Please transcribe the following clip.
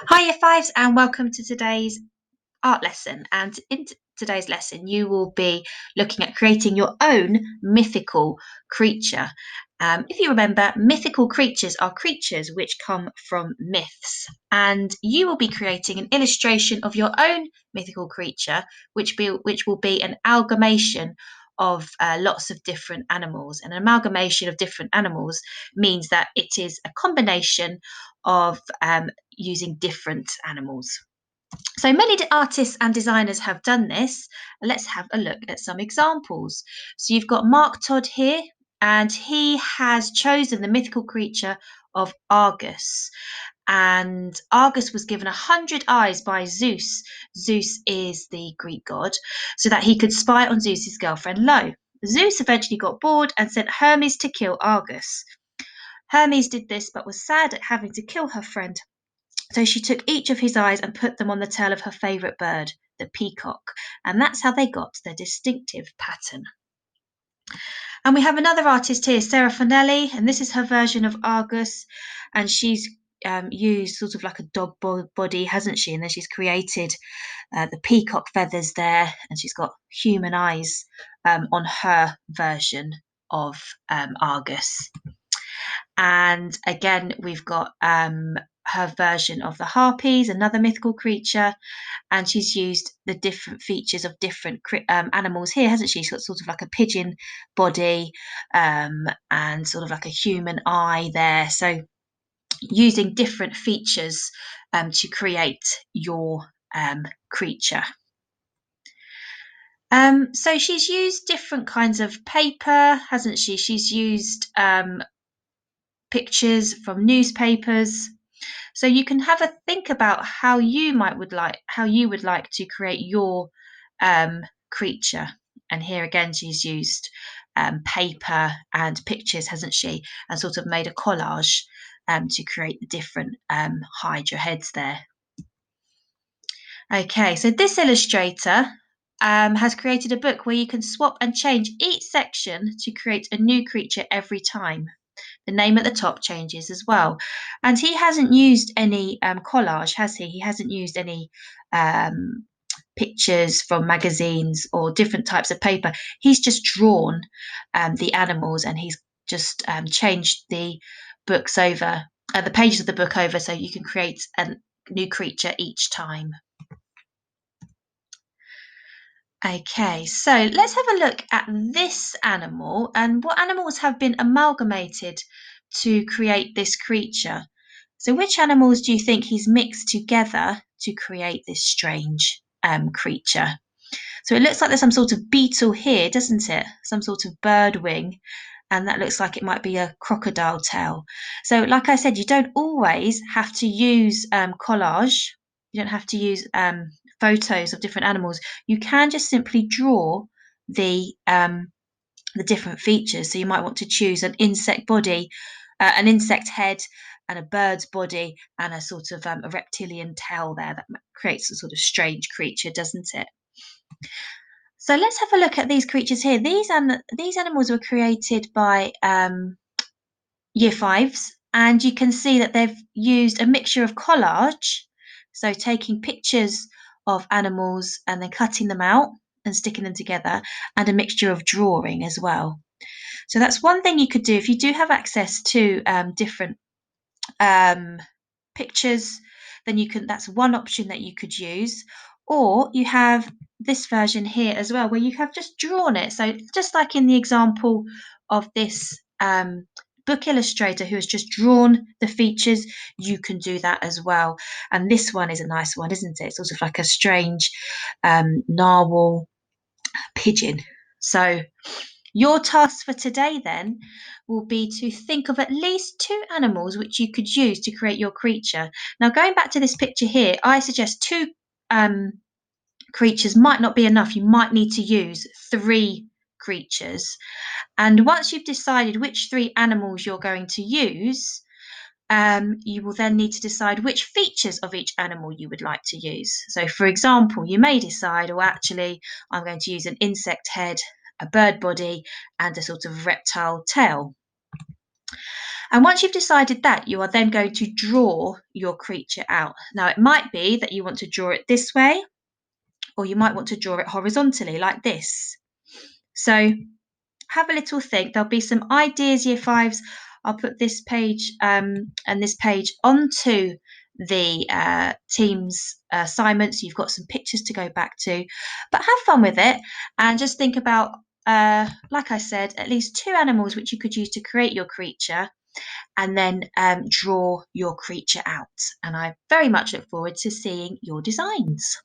Hi, Year Fives, and welcome to today's art lesson. And in today's lesson, you will be looking at creating your own mythical creature. If you remember, mythical creatures are creatures which come from myths, and you will be creating an illustration of your own mythical creature, which will be an amalgamation of lots of different animals. An amalgamation of different animals means that it is a combination of using different animals. So many artists and designers have done this. Let's have a look at some examples. So you've got Mark Todd here, and he has chosen the mythical creature of Argus. And Argus was given 100 eyes by Zeus. Zeus is the Greek god, so that he could spy on Zeus's girlfriend Lo. Zeus eventually got bored and sent Hermes to kill Argus. Hermes did this but was sad at having to kill her friend. So she took each of his eyes and put them on the tail of her favourite bird, the peacock, and that's how they got their distinctive pattern. And we have another artist here, Sarah Fanelli, and this is her version of Argus, and she's used sort of like a dog body, hasn't she? And then she's created the peacock feathers there, and she's got human eyes on her version of Argus. And again, we've got her version of the harpies, another mythical creature, and she's used the different features of different animals here, hasn't she? She's got sort of like a pigeon body and sort of like a human eye there. So using different features to create your creature. So she's used different kinds of paper, hasn't she? She's used pictures from newspapers. So you can have a think about how you would like to create your creature. And here again, she's used paper and pictures, hasn't she? And sort of made a collage to create the different Hydra heads there. Okay, so this illustrator has created a book where you can swap and change each section to create a new creature every time. The name at the top changes as well. And he hasn't used any collage, has he? He hasn't used any pictures from magazines or different types of paper. He's just drawn the animals, and he's just changed the books over, the pages of the book over, so you can create a new creature each time. Okay, so let's have a look at this animal and what animals have been amalgamated to create this creature. So which animals do you think he's mixed together to create this strange creature? So it looks like there's some sort of beetle here, doesn't it? Some sort of bird wing, and that looks like it might be a crocodile tail. So like I said, you don't always have to use collage. You don't have to use photos of different animals. You can just simply draw the different features. So you might want to choose an insect body, an insect head, and a bird's body, and a sort of a reptilian tail there that creates a sort of strange creature, doesn't it? So let's have a look at these creatures here. These animals were created by year fives, and you can see that they've used a mixture of collage, so taking pictures of animals and then cutting them out and sticking them together, and a mixture of drawing as well. So that's one thing you could do if you do have access to different pictures, then you can, that's one option that you could use. Or you have this version here as well, where you have just drawn it. So just like in the example of this book illustrator who has just drawn the features, you can do that as well. And this one is a nice one, isn't it? It's sort of like a strange narwhal pigeon. So your task for today then will be to think of at least two animals which you could use to create your creature. Now, going back to this picture here, I suggest two creatures might not be enough. You might need to use three creatures. And once you've decided which three animals you're going to use, you will then need to decide which features of each animal you would like to use. So, for example, you may decide, oh, actually, I'm going to use an insect head, a bird body, and a sort of reptile tail. And once you've decided that, you are then going to draw your creature out. Now, it might be that you want to draw it this way, or you might want to draw it horizontally like this. So have a little think. There'll be some ideas, year fives. I'll put this page and this page onto the team's assignment, so you've got some pictures to go back to. But have fun with it and just think about, like I said, at least 2 animals which you could use to create your creature, and then draw your creature out. And I very much look forward to seeing your designs.